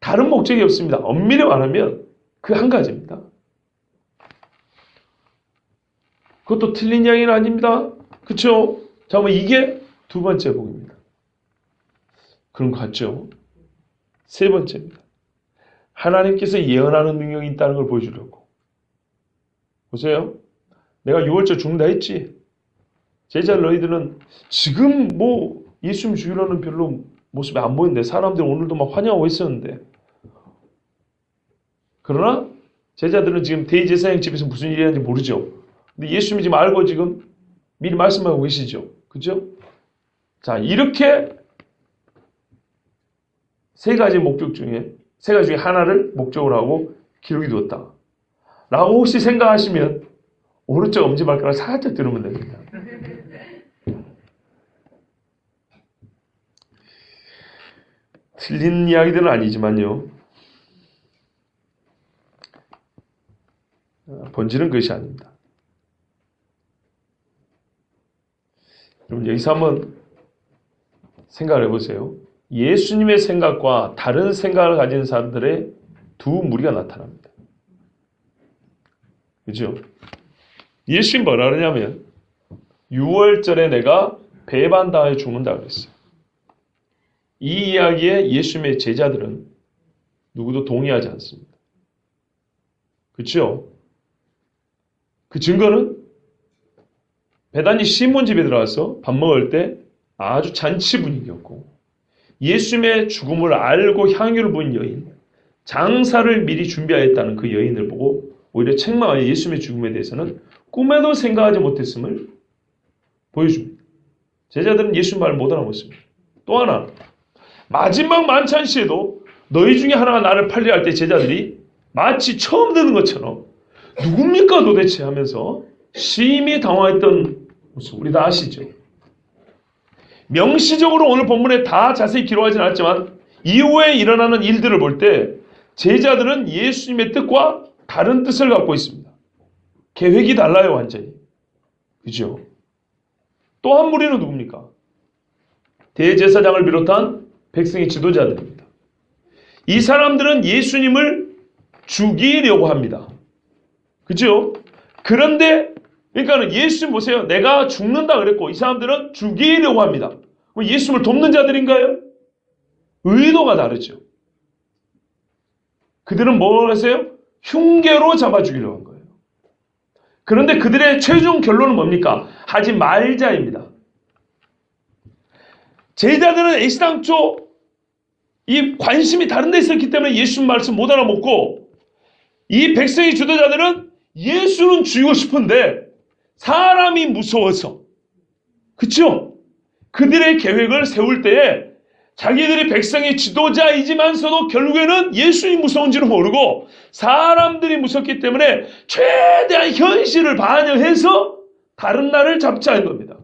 다른 목적이 없습니다. 엄밀히 말하면 그 한 가지입니다. 그것도 틀린 이야기는 아닙니다. 그렇죠? 자, 뭐 이게 두 번째 복입니다. 그런 것 같죠? 세 번째입니다. 하나님께서 예언하는 능력이 있다는 걸 보여주려고. 보세요. 내가 6월절 죽는다 했지. 제자 너희들은 지금 뭐 예수님 죽이려는 별로 모습이 안 보이는데 사람들이 오늘도 막 환영하고 있었는데, 그러나 제자들은 지금 대제사장 집에서 무슨 일이 하는지 모르죠. 근데 예수님이 지금 알고 지금 미리 말씀하고 계시죠. 그죠? 자, 이렇게 세 가지 목적 중에 하나를 목적으로 하고 기록이 되었다 라고 혹시 생각하시면 오른쪽 엄지발가락 살짝 들으면 됩니다. 틀린 이야기들은 아니지만요, 본질은 그것이 아닙니다. 그럼 여기서 한번 생각을 해보세요. 예수님의 생각과 다른 생각을 가진 사람들의 두 무리가 나타납니다. 그죠? 예수님 뭐라 그러냐면 6월절에 내가 배반당해 죽는다 그랬어요. 이 이야기에 예수님의 제자들은 누구도 동의하지 않습니다. 그렇죠? 그 증거는 베다니 시몬 집에 들어가서 밥 먹을 때 아주 잔치 분위기였고, 예수님의 죽음을 알고 향유를 본 여인, 장사를 미리 준비하였다는 그 여인을 보고 오히려 책망하여 예수님의 죽음에 대해서는 꿈에도 생각하지 못했음을 보여줍니다. 제자들은 예수님 말을 못 알아먹습니다. 또 하나, 마지막 만찬 시에도 너희 중에 하나가 나를 팔리라 할 때 제자들이 마치 처음 듣는 것처럼 누굽니까 도대체 하면서 심히 당황했던 모습 우리 다 아시죠? 명시적으로 오늘 본문에 다 자세히 기록하지는 않았지만 이후에 일어나는 일들을 볼 때 제자들은 예수님의 뜻과 다른 뜻을 갖고 있습니다. 계획이 달라요, 완전히. 그죠? 또 한 무리는 누굽니까? 대제사장을 비롯한 백성의 지도자들입니다. 이 사람들은 예수님을 죽이려고 합니다. 그죠? 그런데 그러니까 예수님 보세요. 내가 죽는다 그랬고 이 사람들은 죽이려고 합니다. 예수님을 돕는 자들인가요? 의도가 다르죠. 그들은 뭘 하세요? 흉계로 잡아 죽이려고 한 거예요. 그런데 그들의 최종 결론은 뭡니까? 하지 말자입니다. 제자들은 애시당초 이 관심이 다른 데 있었기 때문에 예수님 말씀 못 알아먹고, 이 백성의 지도자들은 예수는 죽이고 싶은데 사람이 무서워서, 그쵸? 그들의 계획을 세울 때에 자기들이 백성의 지도자이지만서도 결국에는 예수님이 무서운지는 모르고 사람들이 무섭기 때문에 최대한 현실을 반영해서 다른 날을 잡자 한 겁니다.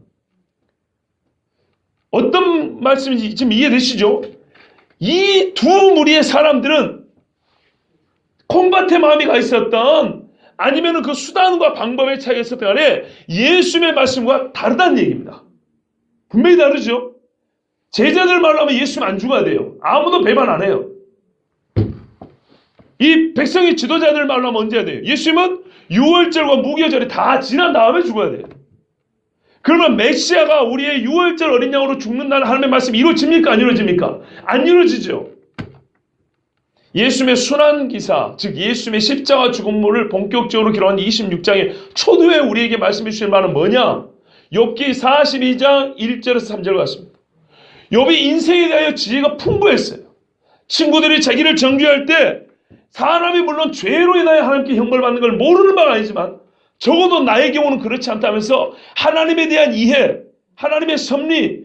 어떤 말씀인지 지금 이해되시죠? 이 두 무리의 사람들은 콤밭에 마음이 가 있었던 아니면 그 수단과 방법의 차이가 있었던 간에 예수님의 말씀과 다르다는 얘기입니다. 분명히 다르죠? 제자들 말로 하면 예수님 안 죽어야 돼요. 아무도 배반 안 해요. 이 백성의 지도자들 말로 하면 언제 해야 돼요? 예수님은 유월절과 무교절이 다 지난 다음에 죽어야 돼요. 그러면 메시아가 우리의 유월절 어린 양으로 죽는다는 하나님의 말씀이 이루어집니까? 안 이루어집니까? 안 이루어지죠. 예수님의 순환기사, 즉 예수님의 십자가 죽음을 본격적으로 기록한 26장의 초두에 우리에게 말씀해 주시는 말은 뭐냐? 욥기 42장 1절에서 3절 같습니다. 욥이 인생에 대하여 지혜가 풍부했어요. 친구들이 자기를 정죄할 때 사람이 물론 죄로 인하여 하나님께 형벌 받는 걸 모르는 바가 아니지만 적어도 나의 경우는 그렇지 않다면서 하나님에 대한 이해, 하나님의 섭리,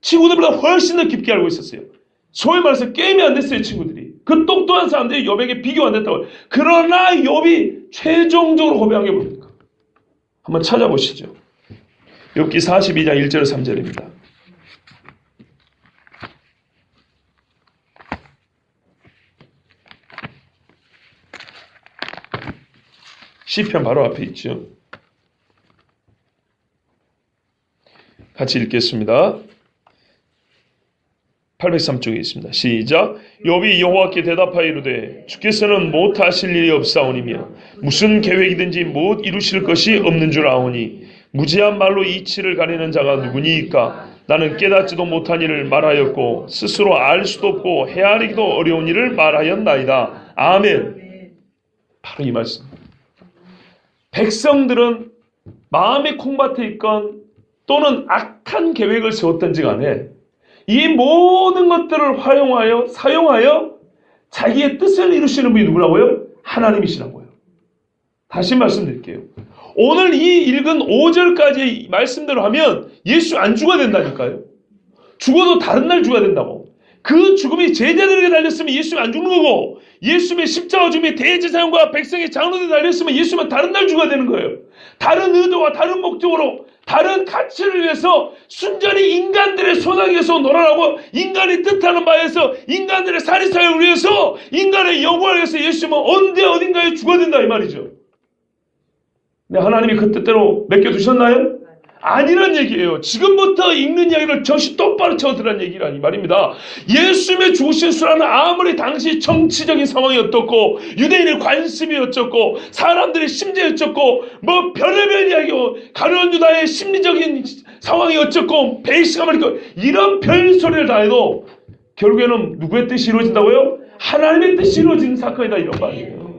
친구들보다 훨씬 더 깊게 알고 있었어요. 소위 말해서 게임이 안 됐어요, 친구들이. 그 똑똑한 사람들이 욥에게 비교 안 됐다고. 그러나 욥이 최종적으로 고백한 게 뭡니까? 한번 찾아보시죠. 욥기 42장 1절 3절입니다. 시편 바로 앞에 있죠. 같이 읽겠습니다. 803쪽에 있습니다. 시작. 욥이 여호와께 대답하여 이르되 주께서는 못하실 일이 없사오니며 무슨 계획이든지 못 이루실 것이 없는 줄 아오니 무지한 말로 이치를 가리는 자가 누구니이까? 나는 깨닫지도 못한 일을 말하였고 스스로 알 수도 없고 헤아리기도 어려운 일을 말하였나이다. 아멘. 바로 이 말씀. 백성들은 마음의 콩밭에 있건 또는 악한 계획을 세웠던지 간에 이 모든 것들을 활용하여 사용하여 자기의 뜻을 이루시는 분이 누구라고요? 하나님이시라고요. 다시 말씀드릴게요. 오늘 이 읽은 5절까지 말씀대로 하면 예수 안 죽어야 된다니까요. 죽어도 다른 날 죽어야 된다고. 그 죽음이 제자들에게 달렸으면 예수님 안 죽는 거고 예수님의 십자가 죽음이 대제사장과 백성의 장로들에 달렸으면 예수님은 다른 날 죽어야 되는 거예요. 다른 의도와 다른 목적으로 다른 가치를 위해서 순전히 인간들의 소상에서 놀아나고 인간이 뜻하는 바에서 인간들의 사리사욕을 위해서 인간의 영광을 위해서 예수님은 언제 어딘가에 죽어야 된다 이 말이죠. 근데 하나님이 그 뜻대로 맡겨두셨나요? 아니란 얘기예요. 지금부터 읽는 이야기를 정신 똑바로 쳐들으란 얘기란 이 말입니다. 예수님의 죽으신 수라는 아무리 당시 정치적인 상황이 어떻고 유대인의 관심이 어쩌고 사람들의 심정이 어쩌고 뭐 별의별 이야기고 가룟 유다의 심리적인 상황이 어쩌고 배신감을 있고 이런 별소리를 다 해도 결국에는 누구의 뜻이 이루어진다고요? 하나님의 뜻이 이루어지는 사건이다 이런 말이에요.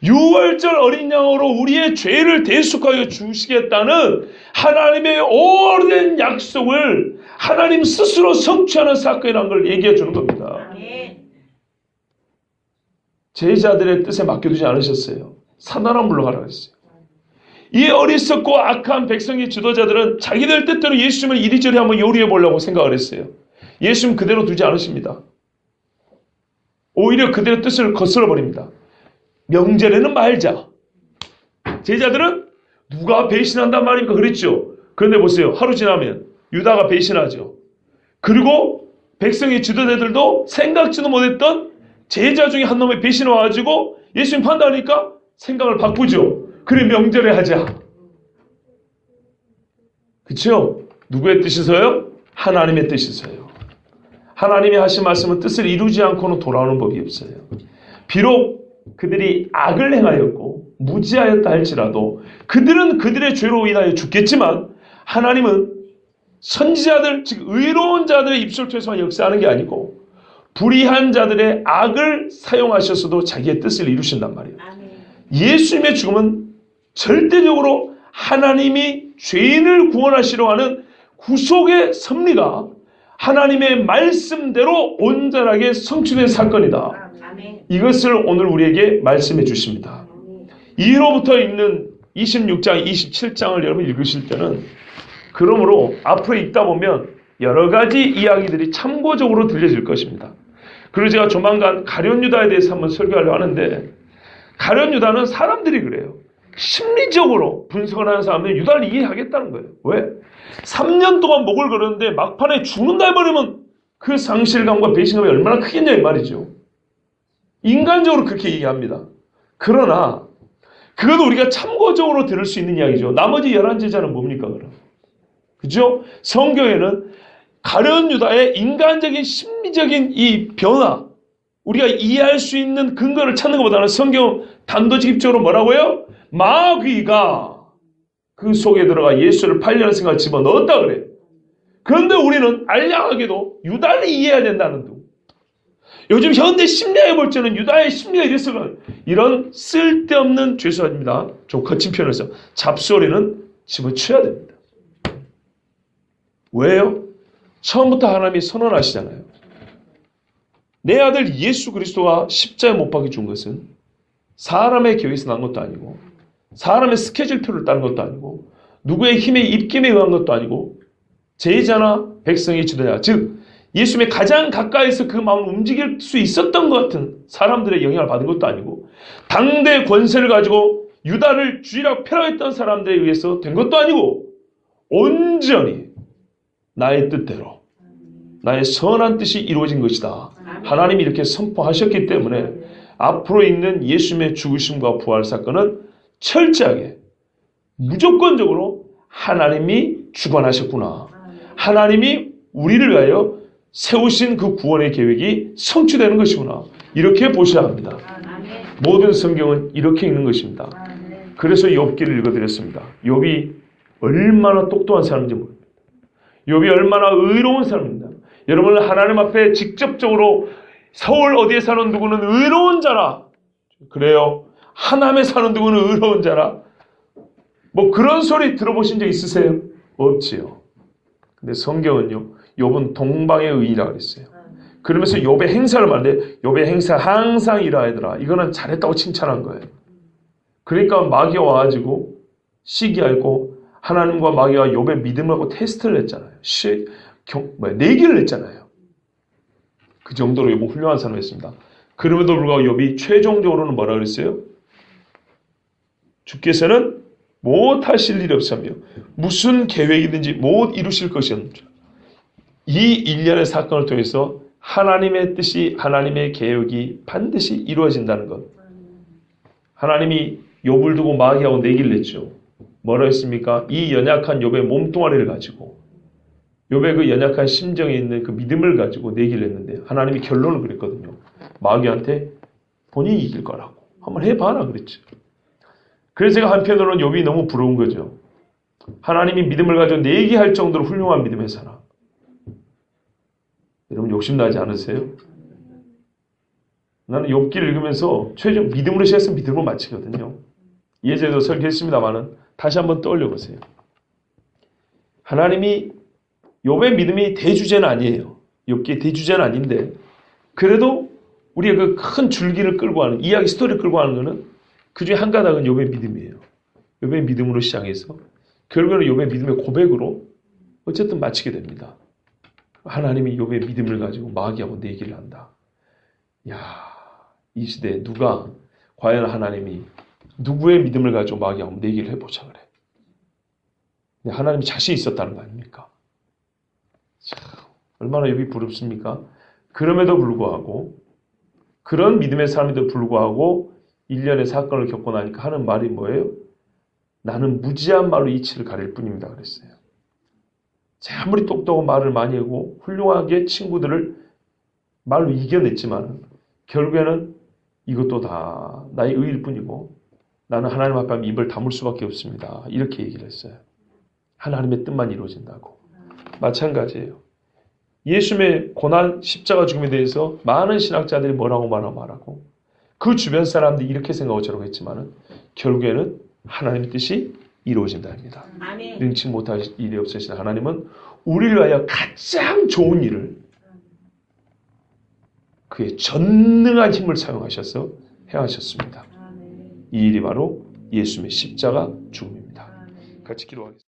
유월절 어린 양으로 우리의 죄를 대속하여 주시겠다는 하나님의 오랜 약속을 하나님 스스로 성취하는 사건이라는 걸 얘기해 주는 겁니다. 제자들의 뜻에 맡겨두지 않으셨어요. 사나라 물러가라고 했어요. 이 어리석고 악한 백성의 지도자들은 자기들 뜻대로 예수님을 이리저리 한번 요리해 보려고 생각을 했어요. 예수님 그대로 두지 않으십니다. 오히려 그들의 뜻을 거슬러 버립니다. 명절에는 말자. 제자들은 누가 배신한단 말입니까? 그랬죠. 그런데 보세요. 하루 지나면 유다가 배신하죠. 그리고 백성의 지도자들도 생각지도 못했던 제자 중에 한 놈의 배신을 와가지고 예수님 판단하니까 생각을 바꾸죠. 그래 명절에 하자. 그렇죠? 누구의 뜻이서요? 하나님의 뜻이서요. 하나님이 하신 말씀은 뜻을 이루지 않고는 돌아오는 법이 없어요. 비록 그들이 악을 행하였고 무지하였다 할지라도 그들은 그들의 죄로 인하여 죽겠지만 하나님은 선지자들 즉 의로운 자들의 입술을 통해서 역사하는 게 아니고 불의한 자들의 악을 사용하셔서도 자기의 뜻을 이루신단 말이에요. 예수님의 죽음은 절대적으로 하나님이 죄인을 구원하시려 하는 구속의 섭리가 하나님의 말씀대로 온전하게 성취된 사건이다. 이것을 오늘 우리에게 말씀해 주십니다. 이로부터 읽는 26장, 27장을 여러분 읽으실 때는 그러므로 앞으로 읽다 보면 여러 가지 이야기들이 참고적으로 들려질 것입니다. 그리고 제가 조만간 가룟 유다에 대해서 한번 설교하려고 하는데, 가룟 유다는 사람들이 그래요. 심리적으로 분석을 하는 사람들은 유다를 이해하겠다는 거예요. 왜? 3년 동안 목을 걸었는데 막판에 죽는다 해버리면 그 상실감과 배신감이 얼마나 크겠냐 이 말이죠. 인간적으로 그렇게 얘기합니다. 그러나 그것도 우리가 참고적으로 들을 수 있는 이야기죠. 나머지 11제자는 뭡니까 그럼? 그죠? 성경에는 가룟 유다의 인간적인 심리적인 이 변화, 우리가 이해할 수 있는 근거를 찾는 것보다는 성경 단도직입적으로 뭐라고요? 마귀가 그 속에 들어가 예수를 팔려는 생각을 집어넣었다 그래요. 그런데 우리는 알량하게도 유다를 이해해야 된다는 둥. 요즘 현대 심리학에 볼 때는 유다의 심리가 이랬으면 이런 쓸데없는, 죄송합니다, 좀 거친 표현을 해서 잡소리는 집어쳐야 됩니다. 왜요? 처음부터 하나님이 선언하시잖아요. 내 아들 예수 그리스도가 십자가에 못 박혀 준 것은 사람의 계획에서 난 것도 아니고 사람의 스케줄표를 따른 것도 아니고 누구의 힘의 입김에 의한 것도 아니고 제자나 백성의 지도자, 즉 예수님의 가장 가까이서 그 마음을 움직일 수 있었던 것 같은 사람들의 영향을 받은 것도 아니고 당대 권세를 가지고 유다를 주의라고 펴라했던 사람들에 의해서 된 것도 아니고 온전히 나의 뜻대로 나의 선한 뜻이 이루어진 것이다. 하나님이 이렇게 선포하셨기 때문에 앞으로 있는 예수님의 죽으심과 부활 사건은 철저하게 무조건적으로 하나님이 주관하셨구나. 하나님이 우리를 위하여 세우신 그 구원의 계획이 성취되는 것이구나. 이렇게 보셔야 합니다. 모든 성경은 이렇게 읽는 것입니다. 그래서 욥기를 읽어드렸습니다. 욥이 얼마나 똑똑한 사람인지 모릅니다. 욥이 얼마나 의로운 사람입니다. 여러분, 하나님 앞에 직접적으로 서울 어디에 사는 누구는 의로운 자라. 그래요. 하남에 사는 누구는 의로운 자라. 뭐 그런 소리 들어보신 적 있으세요? 없지요. 근데 성경은요, 욥은 동방의 의인이라고 그랬어요. 그러면서 욥의 행사를 말하는데 욥의 행사 항상 이러하더라. 이거는 잘했다고 칭찬한 거예요. 그러니까 마귀가 와가지고 시기하고 하나님과 마귀가 욥의 믿음을 하고 테스트를 했잖아요. 내기를 했잖아요. 그 정도로 욥은 훌륭한 사람이었습니다. 그럼에도 불구하고 욥이 최종적으로는 뭐라 그랬어요? 주께서는 못하실 일이 없으며 무슨 계획이든지 못 이루실 것이 없는 줄. 이 일련의 사건을 통해서 하나님의 뜻이, 하나님의 계획이 반드시 이루어진다는 것. 하나님이 욥을 두고 마귀하고 내기를 했죠. 뭐라 했습니까? 이 연약한 욥의 몸뚱아리를 가지고, 욥의 그 연약한 심정에 있는 그 믿음을 가지고 내기를 했는데 하나님이 결론을 그랬거든요. 마귀한테 본인이 이길 거라고. 한번 해봐라 그랬죠. 그래서 제가 한편으로는 욥이 너무 부러운 거죠. 하나님이 믿음을 가지고 내기할 정도로 훌륭한 믿음의 사람. 여러분 욕심나지 않으세요? 나는 욥기를 읽으면서 최종 믿음으로 시작해서 믿음으로 마치거든요. 예전에도 설교했습니다마는 다시 한번 떠올려 보세요. 하나님이 욥의 믿음이 대주제는 아니에요. 욥기의 대주제는 아닌데 그래도 우리가 그 큰 줄기를 끌고 하는 이야기 스토리를 끌고 하는 거는 그 중에 한 가닥은 욥의 믿음이에요. 욥의 믿음으로 시작해서 결국에는 욥의 믿음의 고백으로 어쨌든 마치게 됩니다. 하나님이 욥의 믿음을 가지고 마귀하고 내기를 한다. 야, 이 시대에 누가 과연 하나님이 누구의 믿음을 가지고 마귀하고 내기를 해보자 그래. 근데 하나님이 자신이 있었다는 거 아닙니까? 참, 얼마나 욥이 부럽습니까? 그럼에도 불구하고 그런 믿음의 사람에도 불구하고 일련의 사건을 겪고 나니까 하는 말이 뭐예요? 나는 무지한 말로 이치를 가릴 뿐입니다. 그랬어요. 제가 아무리 똑똑한 말을 많이 하고 훌륭하게 친구들을 말로 이겨냈지만 결국에는 이것도 다 나의 의일 뿐이고 나는 하나님 앞에 입을 다물 수밖에 없습니다. 이렇게 얘기를 했어요. 하나님의 뜻만 이루어진다고. 마찬가지예요. 예수님의 고난, 십자가 죽음에 대해서 많은 신학자들이 뭐라고 말하고 그 주변 사람들이 이렇게 생각하고 저러고 했지만 결국에는 하나님의 뜻이 이루어진다입니다. 능치 못할 일이 없으신 하나님은 우리를 위하여 가장 좋은 일을 그의 전능한 힘을 사용하셔서 행하셨습니다. 이 일이 바로 예수님의 십자가 죽음입니다. 같이 기도하겠습니다.